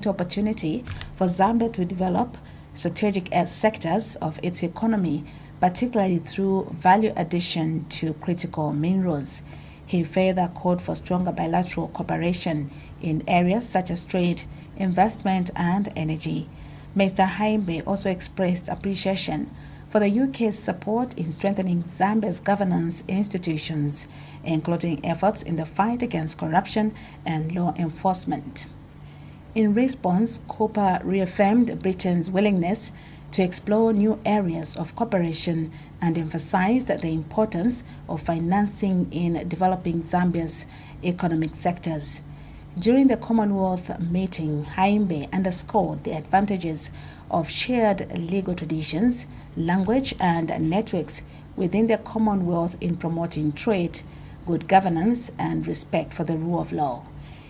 great opportunity for Zambia to develop strategic sectors of its economy, particularly through value addition to critical minerals. He further called for stronger bilateral cooperation in areas such as trade, investment, and energy. Mr. Haimbe also expressed appreciation for the UK's support in strengthening Zambia's governance institutions, including efforts in the fight against corruption and law enforcement. In response, Cooper reaffirmed Britain's willingness to explore new areas of cooperation and emphasized the importance of financing in developing Zambia's economic sectors. During the Commonwealth meeting, Haimbe underscored the advantages of shared legal traditions, language, and networks within the Commonwealth in promoting trade, good governance, and respect for the rule of law.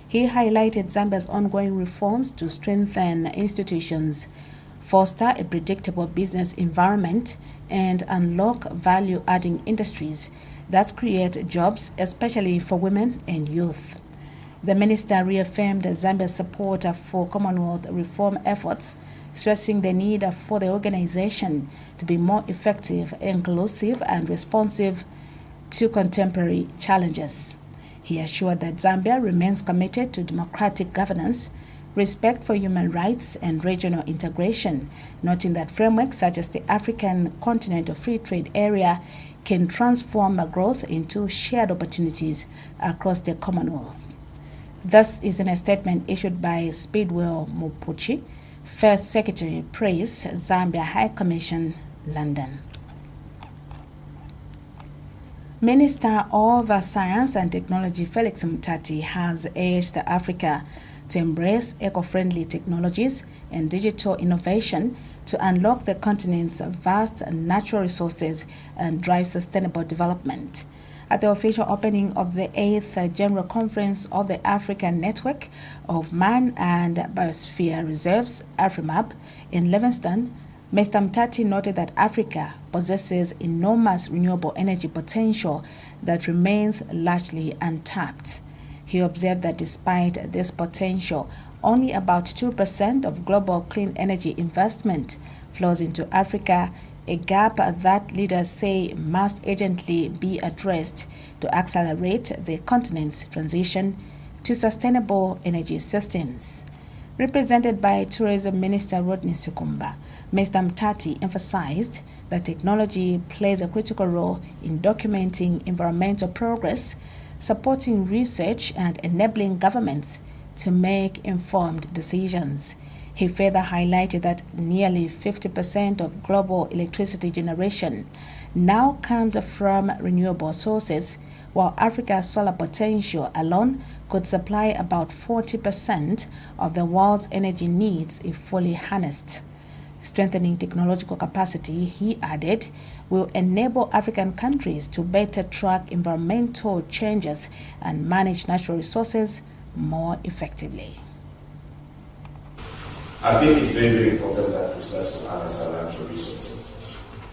He highlighted Zambia's ongoing reforms to strengthen institutions, foster a predictable business environment, and unlock value-adding industries that create jobs, especially for women and youth. The minister reaffirmed Zambia's support for Commonwealth reform efforts, stressing the need for the organization to be more effective, inclusive, and responsive to contemporary challenges. He assured that Zambia remains committed to democratic governance, respect for human rights, and regional integration, noting that frameworks such as the African Continental Free Trade Area can transform growth into shared opportunities across the Commonwealth. This is in a statement issued by Speedwell Mupuchi, First Secretary, Press, Zambia High Commission, London. Minister of Science and Technology Felix Mtati has urged Africa to embrace eco-friendly technologies and digital innovation to unlock the continent's vast natural resources and drive sustainable development. At the official opening of the 8th General Conference of the African Network of Man and Biosphere Reserves, AFRIMAB, in Livingstone, Mr. Mtati noted that Africa possesses enormous renewable energy potential that remains largely untapped. He observed that despite this potential, only about 2% of global clean energy investment flows into Africa, a gap that leaders say must urgently be addressed to accelerate the continent's transition to sustainable energy systems. Represented by Tourism Minister Rodney Sikumba, Mr. Mtati emphasized that technology plays a critical role in documenting environmental progress, supporting research, and enabling governments to make informed decisions. He further highlighted that nearly 50% of global electricity generation now comes from renewable sources, while Africa's solar potential alone could supply about 40% of the world's energy needs if fully harnessed. Strengthening technological capacity, he added, will enable African countries to better track environmental changes and manage natural resources more effectively. I think it's very, very important that we start to harness our natural resources.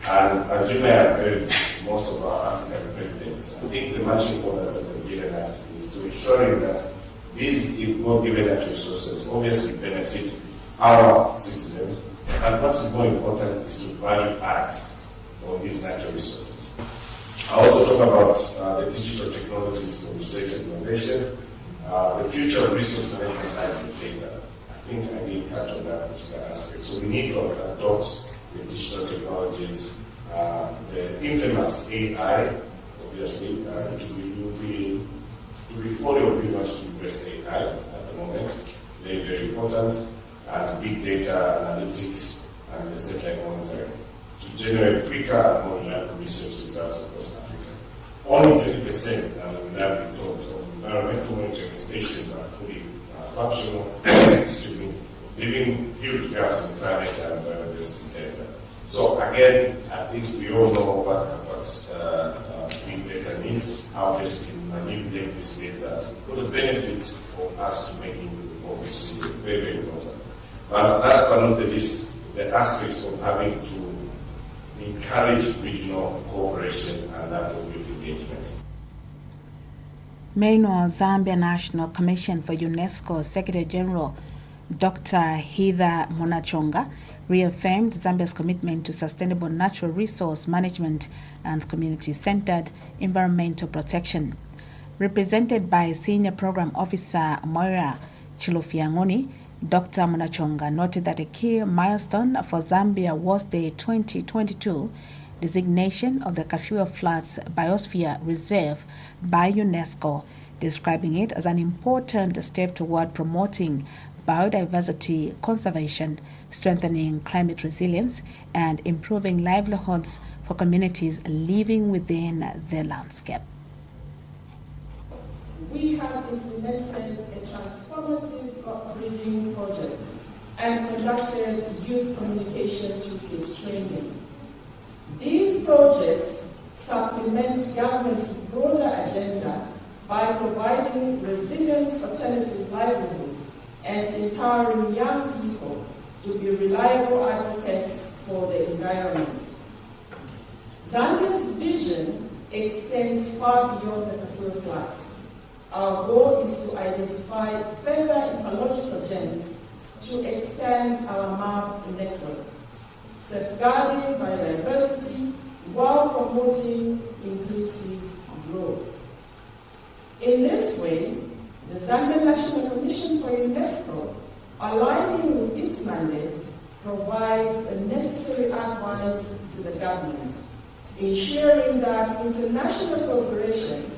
And as you may have heard, most of our African presidents, I think the matching orders that they've given us is to ensuring that these given natural resources obviously benefit our citizens, and what is more important is to value add on these natural resources. I also talk about the digital technologies for research and innovation. The future of resource management lies in data. I think I did touch on that particular aspect. So we need to adopt the digital technologies, the infamous AI, obviously, to be fully obvious to embrace AI at the moment. Very, very important. Big data analytics and the satellite monitoring to generate quicker and more reliable research results across Africa. Only 20%, we have been told, of environmental monitoring stations are fully functional, leaving huge gaps in climate and biodiversity data. So again, I think we all know what big data means, how best we can manipulate this data for the benefits of us to making reforms. Very, very important. But last but not the least, the aspect of having to encourage regional cooperation and that of engagement. Meanwhile, Zambia National Commission for UNESCO Secretary General Dr. Heather Munachonga reaffirmed Zambia's commitment to sustainable natural resource management and community-centered environmental protection. Represented by Senior Program Officer Moira Chilofiangoni, Dr. Munachonga noted that a key milestone for Zambia was the 2022 designation of the Kafue Flats Biosphere Reserve by UNESCO, describing it as an important step toward promoting biodiversity conservation, strengthening climate resilience, and improving livelihoods for communities living within the landscape. We have implemented a transformative upbringing project and conducted youth communication toolkit training. These projects supplement government's broader agenda by providing resilient alternative livelihoods and empowering young people to be reliable advocates for the environment. Zambia's vision extends far beyond the Kafue Flats. Our goal is to identify further ecological gems to expand our map network, safeguarding biodiversity while promoting inclusive growth. In this way, the Zambia National Commission for UNESCO, aligning with its mandate, provides the necessary advice to the government, ensuring that international cooperation,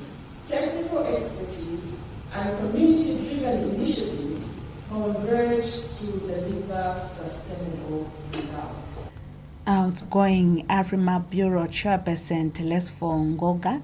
technical expertise, and community-driven initiatives converge to deliver sustainable results. Outgoing AFRIMA Bureau Chairperson Telesfo Ngoga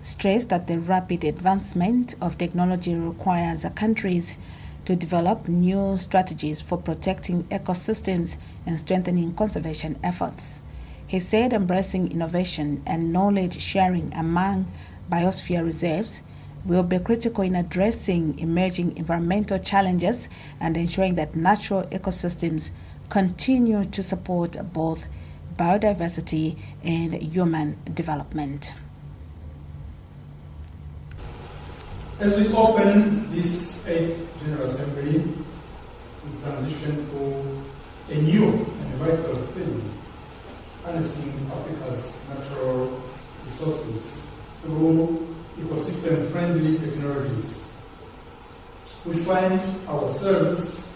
stressed that the rapid advancement of technology requires countries to develop new strategies for protecting ecosystems and strengthening conservation efforts. He said embracing innovation and knowledge sharing among biosphere reserves will be critical in addressing emerging environmental challenges and ensuring that natural ecosystems continue to support both biodiversity and human development. As we open this 8th General Assembly, we transition to a new and vital theme, harnessing Africa's natural resources through ecosystem-friendly technologies. We find ourselves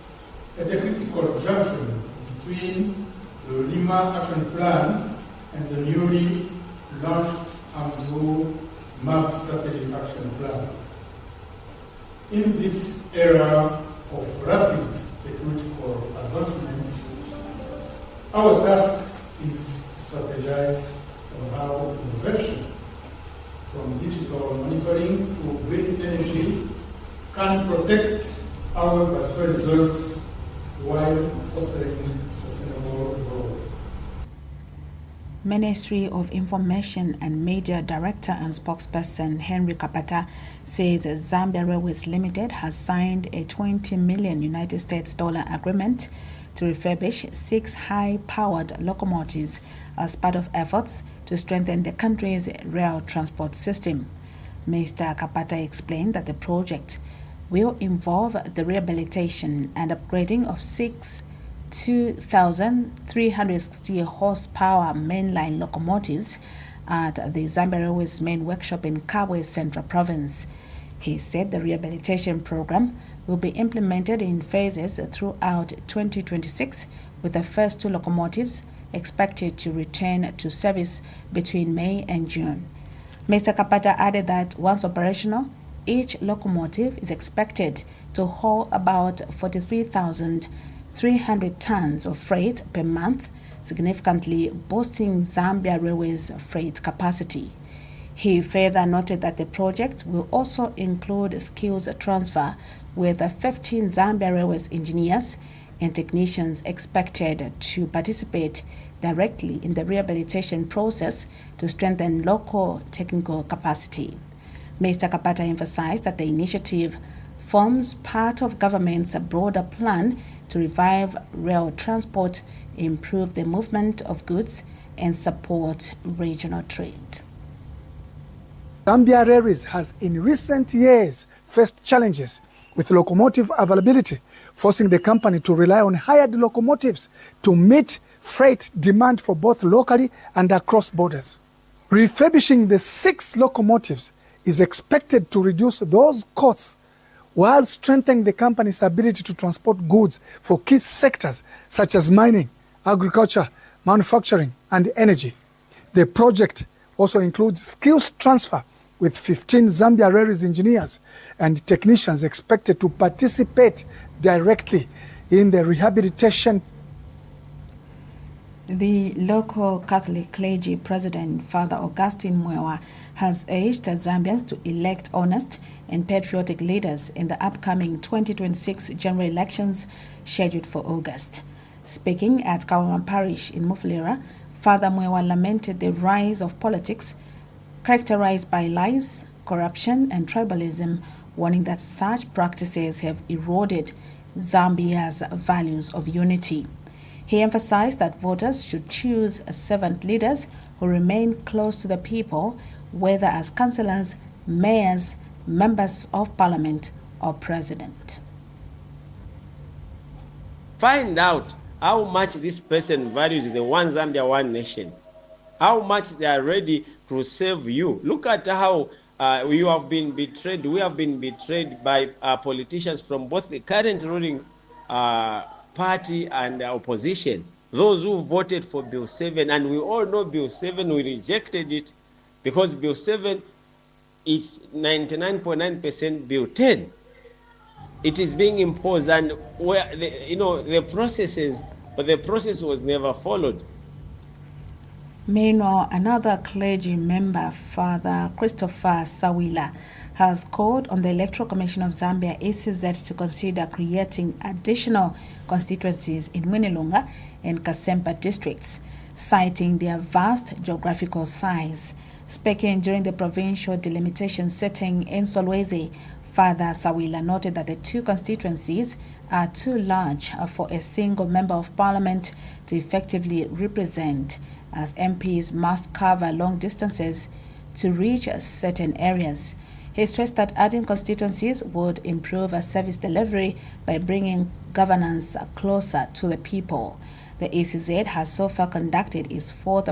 at a critical junction between the Lima Action Plan and the newly launched AMZU MAP Strategic Action Plan. In this era of rapid technological advancement, our task is to strategize on how innovation, from digital monitoring to wind energy, can protect our biosphere reserves while fostering sustainable growth. Ministry of Information and Media Director and spokesperson Henry Kapata says Zambia Railways Limited has signed a $20 million United States agreement to refurbish 6 high-powered locomotives as part of efforts to strengthen the country's rail transport system. Mr. Kapata explained that the project will involve the rehabilitation and upgrading of 6 2,360 horsepower mainline locomotives at the Zambia Railways main workshop in Kabwe Central Province. He said the rehabilitation program will be implemented in phases throughout 2026, with the first 2 locomotives expected to return to service between May and June. Mr. Kapata added that once operational, each locomotive is expected to haul about 43,300 tons of freight per month, significantly boosting Zambia Railways' freight capacity. He further noted that the project will also include skills transfer, with 15 Zambia Railways engineers and technicians expected to participate directly in the rehabilitation process to strengthen local technical capacity. Mr. Kapata emphasized that the initiative forms part of government's broader plan to revive rail transport, improve the movement of goods, and support regional trade. Zambia Railways has in recent years faced challenges with locomotive availability, forcing the company to rely on hired locomotives to meet freight demand for both locally and across borders. Refurbishing the 6 locomotives is expected to reduce those costs while strengthening the company's ability to transport goods for key sectors such as mining, agriculture, manufacturing, and energy. The project also includes skills transfer, with 15 Zambia Railways engineers and technicians expected to participate directly in the rehabilitation. The local Catholic clergy president, Father Augustine Mwewa, has urged Zambians to elect honest and patriotic leaders in the upcoming 2026 general elections scheduled for August. Speaking at Kawama Parish in Mufulira, Father Mwewa lamented the rise of politics characterized by lies, corruption, and tribalism, warning that such practices have eroded Zambia's values of unity. He emphasized that voters should choose servant leaders who remain close to the people, whether as councillors, mayors, members of parliament, or president. Find out how much this person values the one Zambia, one nation. How much they are ready to save you. Look at how you have been betrayed. We have been betrayed by politicians from both the current ruling party and opposition. Those who voted for Bill 7, and we all know Bill 7, we rejected it because Bill 7, it's 99.9% Bill 10. It is being imposed, and where the process was never followed. Meanwhile, another clergy member, Father Christopher Sawila, has called on the Electoral Commission of Zambia, ECZ, to consider creating additional constituencies in Mwinilunga and Kasempa districts, citing their vast geographical size. Speaking during the provincial delimitation sitting in Solwezi, Father Sawila noted that the 2 constituencies are too large for a single member of parliament to effectively represent, as MPs must cover long distances to reach certain areas. He stressed that adding constituencies would improve service delivery by bringing governance closer to the people. The ECZ has so far conducted its 4th